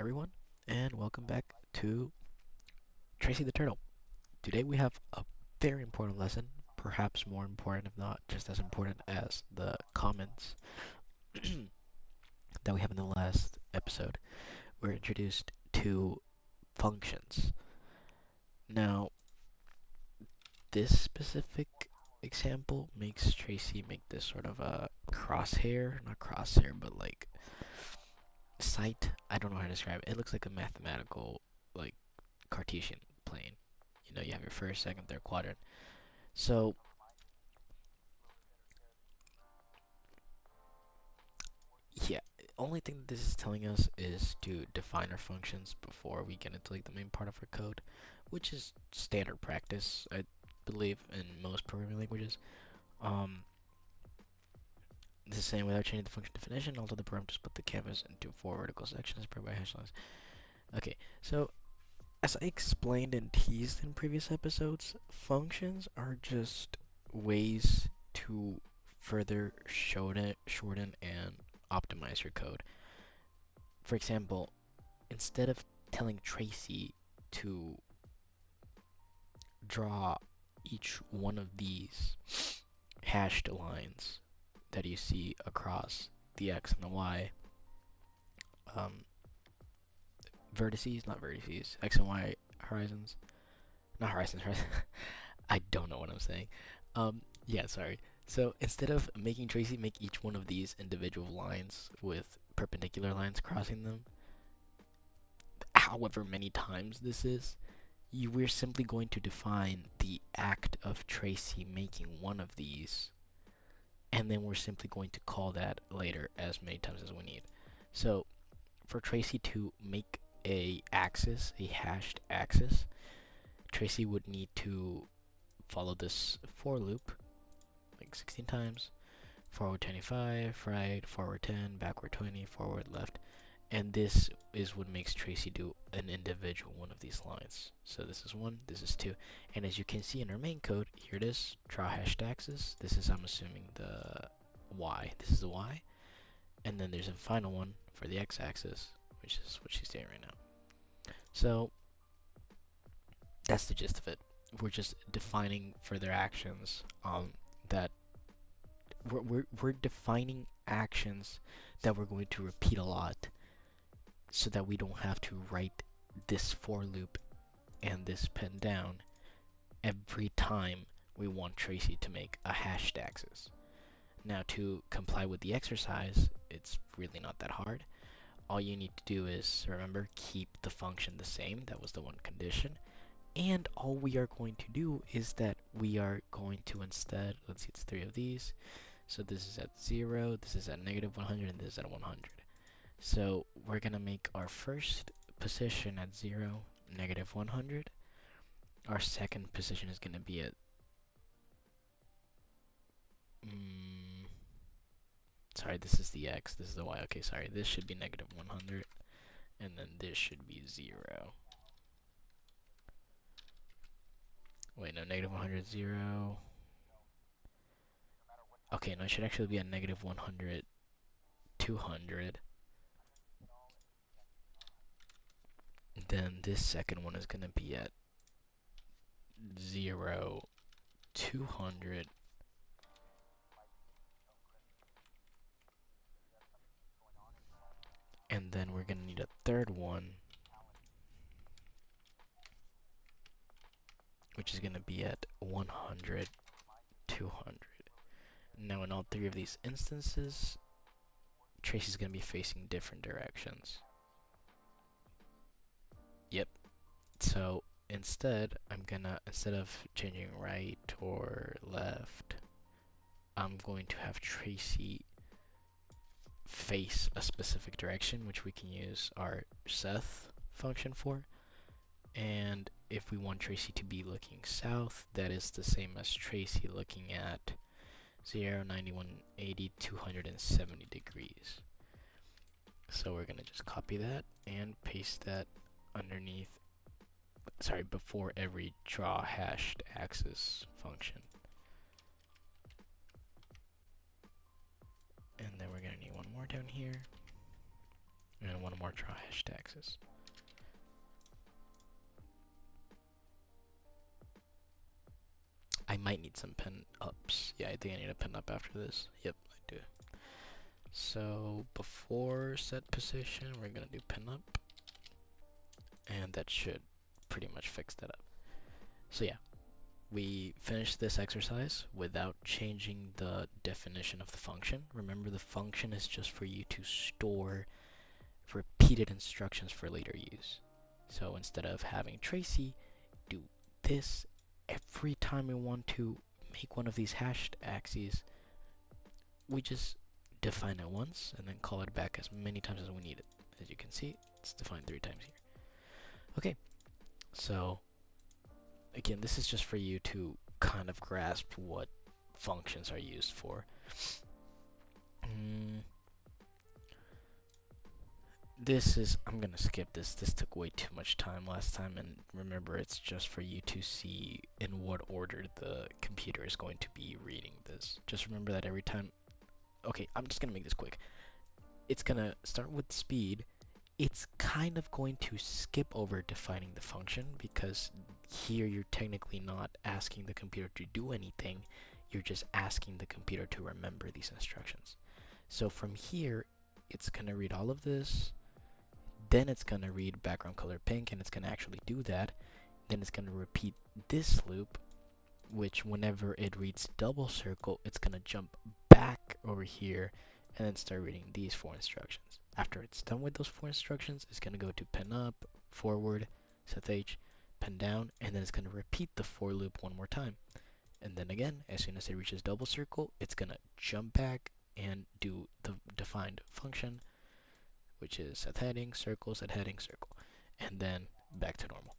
everyone, and welcome back to Tracy the Turtle. Today we have a very important lesson, perhaps more important, if not just as important as the comments that we have in the last episode. We're introduced to functions. Now, this specific example makes Tracy make this sort of a not crosshair, but like sight. I don't know how to describe it. It looks like a mathematical, like Cartesian plane. You know, you have your first, second, third quadrant. So, yeah, only thing that this is telling us is to define our functions before we get into like the main part of our code, which is standard practice, I believe, in most programming languages. Um, this is saying without changing the function definition, alter the parameters, split the canvas into four vertical sections per by hash lines. Okay, so as I explained and teased in previous episodes, functions are just ways to further shorten and optimize your code. For example, instead of telling Tracy to draw each one of these hashed lines that you see across the X and the Y, not vertices, X and Y horizons, not horizons, I don't know what I'm saying. Yeah, sorry. So instead of making Tracy make each one of these individual lines with perpendicular lines crossing them, however many times this is, we're simply going to define the act of Tracy making one of these, and then we're simply going to call that later as many times as we need. So for Tracy to make a hashed axis, Tracy would need to follow this for loop like 16 times, forward 25, right, forward 10, backward 20, forward left, and this is what makes Tracy do an individual one of these lines. So this is 1, this is 2, and as you can see in our main code, here it is, draw hashed axis. This is, I'm assuming, the Y. This is the Y, and then there's a final one for the x-axis, which is what she's doing right now. So that's the gist of it. We're just defining further actions that we're defining actions that we're going to repeat a lot, so that we don't have to write this for loop and this pen down every time we want Tracy to make a hashed axis. Now, to comply with the exercise, it's really not that hard. All you need to do is, remember, keep the function the same. That was the one condition. And all we are going to do is that we are going to instead, let's see, it's 3 of these. So this is at 0, this is at negative 100, and this is at 100. So we're going to make our first position at 0, negative 100. Our second position is going to be at... sorry, this is the X, this is the Y. Okay, sorry, this should be negative 100, and then this should be 0. Wait, no, negative 100, 0. Okay, no, it should actually be at negative 100, 200. Then this second one is going to be at 0, 200. And then we're going to need a third one, which is going to be at 100, 200. Now in all 3 of these instances, Tracy's going to be facing different directions. Yep. So instead of changing right or left, I'm going to have Tracy face a specific direction, which we can use our Seth function for. And if we want Tracy to be looking south, that is the same as Tracy looking at 0, 90, 180, 270 degrees. So we're going to just copy that and paste that underneath, before every draw hashed axis function. And then we're going to need one more down here. and one more draw hash taxes. I might need some pin ups. Yeah, I think I need a pin up after this. Yep, I do. So before set position, we're gonna do pin up, and that should pretty much fix that up. So yeah, we finished this exercise without changing the definition of the function. Remember, the function is just for you to store repeated instructions for later use. So instead of having Tracy do this every time we want to make one of these hashed axes, we just define it once and then call it back as many times as we need it. As you can see, it's defined 3 times here. Okay, so again, this is just for you to kind of grasp what functions are used for. I'm gonna skip this. This took way too much time last time, and remember, it's just for you to see in what order the computer is going to be reading this. Just remember that every time. Okay, I'm just gonna make this quick. It's gonna start with speed. It's kind of going to skip over defining the function, because here you're technically not asking the computer to do anything. You're just asking the computer to remember these instructions. So from here, it's gonna read all of this. Then it's going to read background color pink, and it's going to actually do that. Then it's going to repeat this loop, which whenever it reads double circle, it's going to jump back over here and then start reading these 4 instructions. After it's done with those 4 instructions, it's going to go to pin up, forward, set H, pin down, and then it's going to repeat the for loop one more time. And then again, as soon as it reaches double circle, it's going to jump back and do the defined function, which is set heading, circle, set heading, circle, and then back to normal.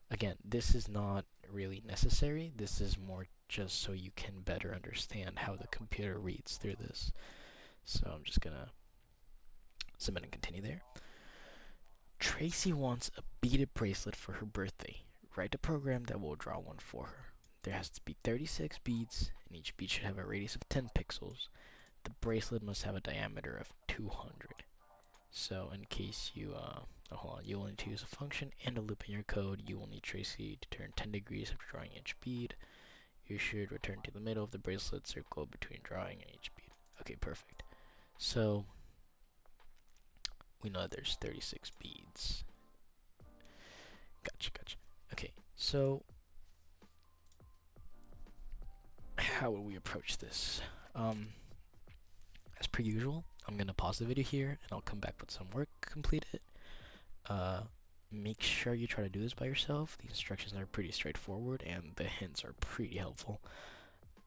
Again, this is not really necessary. This is more just so you can better understand how the computer reads through this. So I'm just gonna submit and continue there. Tracy wants a beaded bracelet for her birthday. Write a program that will draw one for her. There has to be 36 beads, and each bead should have a radius of 10 pixels. The bracelet must have a diameter of 200. So in case you, hold on, you will need to use a function and a loop in your code. You will need Tracy to turn 10 degrees after drawing each bead. You should return to the middle of the bracelet circle between drawing and each bead. Okay, perfect. So we know there's 36 beads. Gotcha. Okay, so how will we approach this? As per usual, I'm gonna pause the video here and I'll come back with some work completed. Make sure you try to do this by yourself. The instructions are pretty straightforward and the hints are pretty helpful.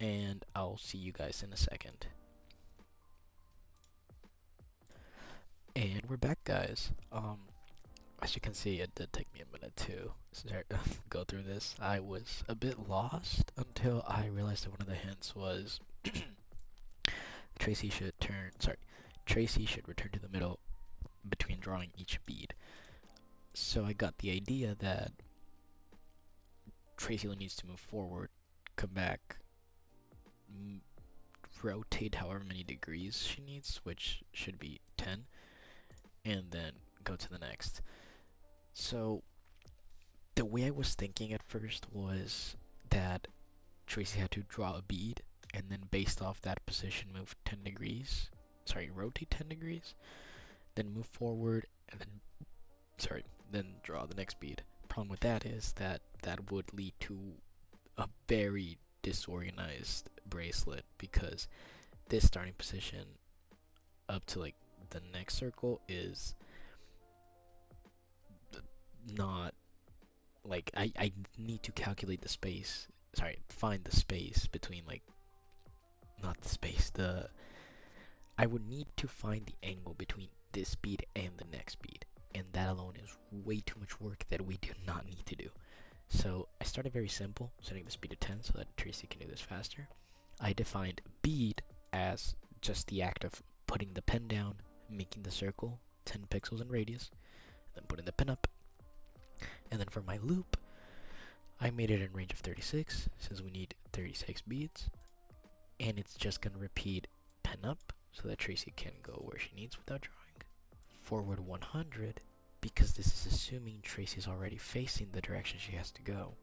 And I'll see you guys in a second. And we're back, guys. As you can see, it did take me a minute to go through this. I was a bit lost until I realized that one of the hints was Tracy should return to the middle between drawing each bead. So I got the idea that Tracy needs to move forward, come back, rotate however many degrees she needs, which should be 10, and then go to the next. So the way I was thinking at first was that Tracy had to draw a bead, and then based off that position move 10 degrees, rotate 10 degrees, then move forward, and then draw the next bead. Problem with that is that would lead to a very disorganized bracelet, because this starting position up to like the next circle is not like I need to calculate the space, find the space between I would need to find the angle between this bead and the next bead, and that alone is way too much work that we do not need to do. So I started very simple, setting the speed to 10 so that Tracy can do this faster. I defined bead as just the act of putting the pen down, making the circle 10 pixels in radius, and then putting the pen up. And then for my loop, I made it in range of 36 since we need 36 beads, and it's just gonna repeat pen up so that Tracy can go where she needs without drawing, forward 100 because this is assuming Tracy's already facing the direction she has to go.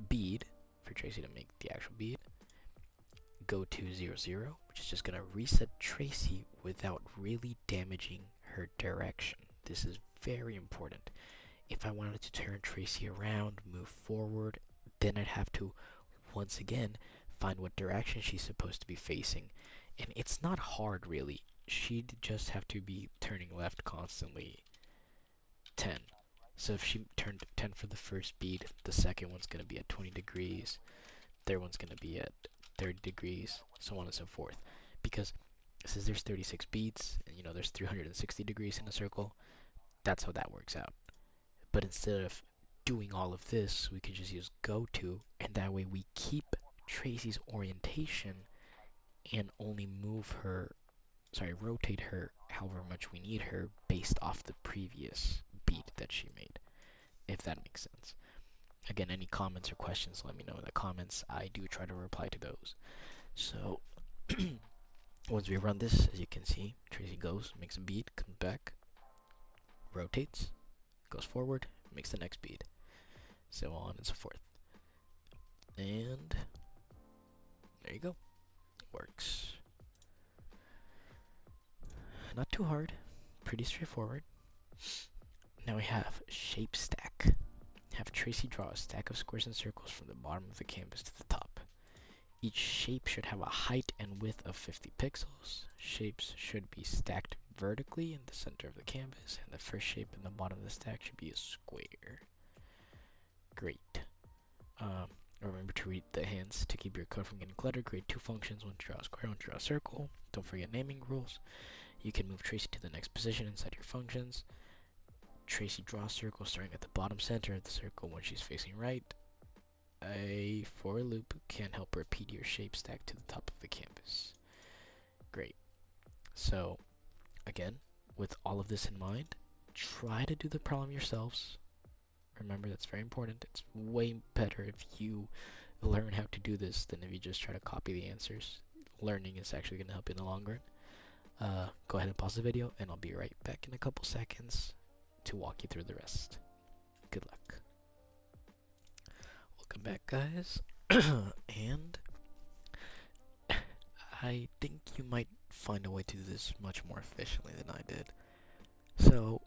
Bead, for Tracy to make the actual bead, go to 0, 0, which is just going to reset Tracy without really damaging her direction. This is very important. If I wanted to turn Tracy around, move forward, then I'd have to, once again, find what direction she's supposed to be facing. And it's not hard, really. She'd just have to be turning left constantly 10. So if she turned 10 for the first bead, the second one's going to be at 20 degrees, third one's going to be at 30 degrees, so on and so forth. Because since there's 36 beads, and there's 360 degrees in a circle, that's how that works out. But instead of doing all of this, we could just use go to, and that way we keep Tracy's orientation and only rotate her however much we need her based off the previous bead that she made, if that makes sense. Again, any comments or questions, let me know in the comments. I do try to reply to those. So, once we run this, as you can see, Tracy goes, makes a bead, comes back, rotates, goes forward, makes the next bead, so on and so forth. And there you go. Works. Not too hard, pretty straightforward. Now we have shape stack. Have Tracy draw a stack of squares and circles from the bottom of the canvas to the top. Each shape should have a height and width of 50 pixels. Shapes should be stacked vertically in the center of the canvas, and the first shape in the bottom of the stack should be a square. Great. Remember to read the hints to keep your code from getting cluttered. Create two functions, one to draw a square, one to draw a circle. Don't forget naming rules. You can move Tracy to the next position inside your functions. Tracy draws circles starting at the bottom center of the circle when she's facing right. A for loop can help repeat your shape stack to the top of the canvas. Great. So, again, with all of this in mind, try to do the problem yourselves. Remember, that's very important. It's way better if you learn how to do this than if you just try to copy the answers. Learning is actually going to help you in the long run. Go ahead and pause the video, and I'll be right back in a couple seconds to walk you through the rest. Good luck. Welcome back, guys. And I think you might find a way to do this much more efficiently than I did. So,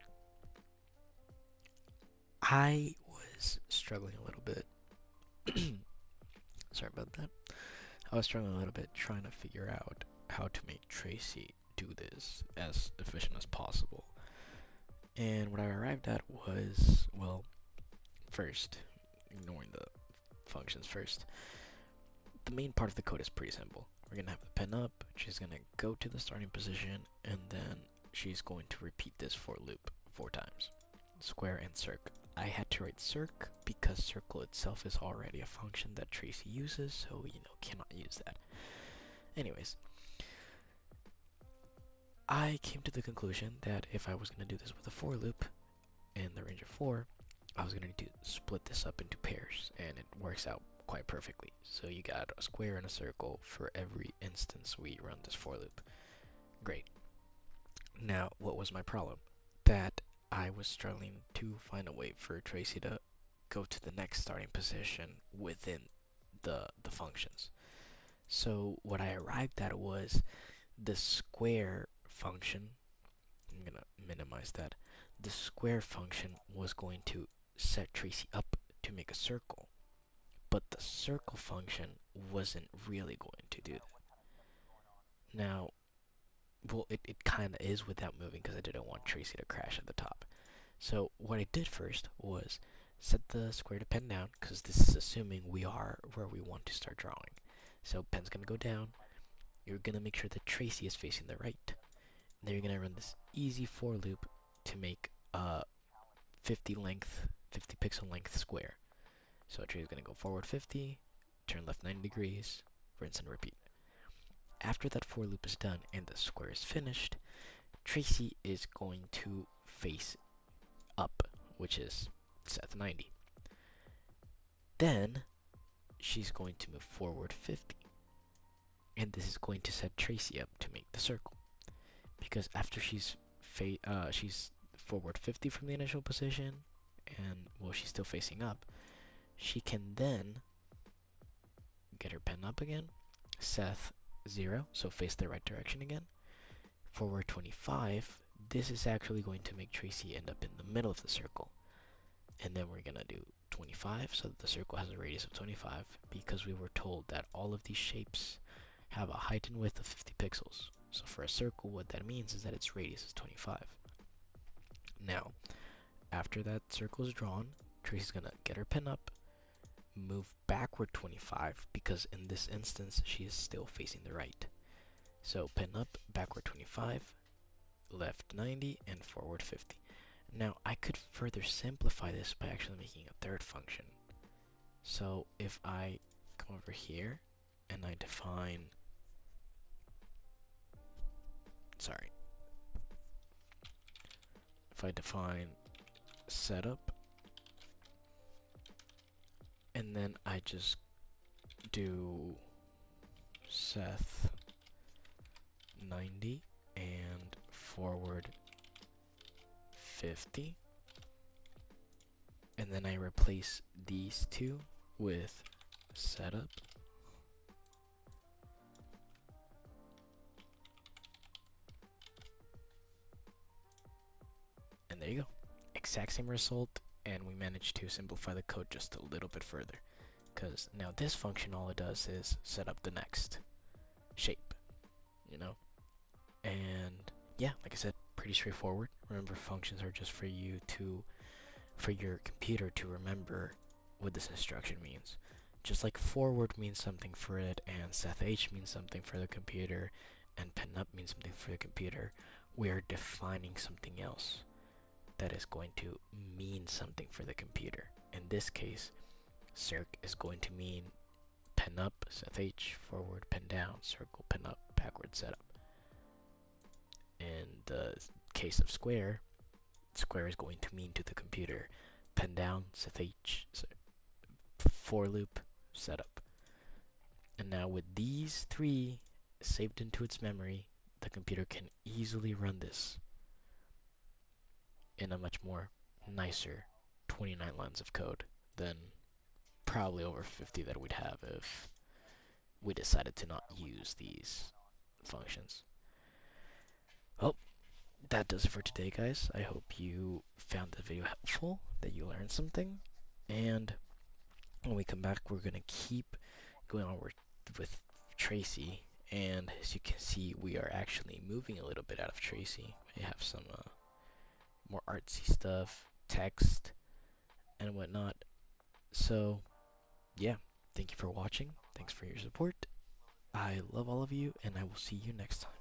I was struggling a little bit. Sorry about that. I was struggling a little bit trying to figure out how to make Tracy do this as efficient as possible. And what I arrived at was, well, first, ignoring the functions first, the main part of the code is pretty simple. We're going to have the pen up, she's going to go to the starting position, and then she's going to repeat this for loop 4 times. Square and circ. I had to write circ because circle itself is already a function that Tracy uses, so, cannot use that. Anyways, I came to the conclusion that if I was going to do this with a for loop in the range of 4, I was going to need to split this up into pairs, and it works out quite perfectly. So you got a square and a circle for every instance we run this for loop. Great. Now, what was my problem? That I was struggling to find a way for Tracy to go to the next starting position within the functions. So what I arrived at was the square function. I'm going to minimize that. The square function was going to set Tracy up to make a circle, but the circle function wasn't really going to do that. Now, well, it kind of is without moving because I didn't want Tracy to crash at the top. So what I did first was set the square to pen down, because this is assuming we are where we want to start drawing. So pen's going to go down. You're going to make sure that Tracy is facing the right. Then you're going to run this easy for loop to make a 50 pixel length square. So Tracy's going to go forward 50, turn left 90 degrees, rinse and repeat. After that for loop is done and the square is finished, Tracy is going to face up, which is set 90. Then she's going to move forward 50. And this is going to set Tracy up to make the circle. Because after she's she's forward 50 from the initial position, and well, she's still facing up. She can then get her pen up again, Seth 0, so face the right direction again. Forward 25, this is actually going to make Tracy end up in the middle of the circle. And then we're gonna do 25, so that the circle has a radius of 25, because we were told that all of these shapes have a height and width of 50 pixels. So for a circle, what that means is that its radius is 25. Now, after that circle is drawn, Tracy's gonna get her pen up, move backward 25, because in this instance, she is still facing the right. So pen up, backward 25, left 90, and forward 50. Now, I could further simplify this by actually making a third function. So if I come over here and I define, if I define setup, and then I just do Seth 90 and forward 50, and then I replace these two with setup, and there you go. Exact same result, and we managed to simplify the code just a little bit further, because now this function, all it does is set up the next shape, you know. And yeah, like I said, pretty straightforward. Remember, functions are just for your computer to remember what this instruction means. Just like forward means something for it, and SethH means something for the computer, and penup means something for the computer, we are defining something else that is going to mean something for the computer. In this case, circ is going to mean pen up, SethH, forward, pen down, circle, pen up, backward, setup. In the case of square, square is going to mean to the computer pen down, SethH, for loop, setup. And now with these three saved into its memory, the computer can easily run this in a much more nicer 29 lines of code than probably over 50 that we'd have if we decided to not use these functions. Well, that does it for today, guys. I hope you found the video helpful, that you learned something, and when we come back, we're gonna keep going on with Tracy, and as you can see, we are actually moving a little bit out of Tracy. We have some more artsy stuff, text, and whatnot. So, yeah, thank you for watching. Thanks for your support. I love all of you, and I will see you next time.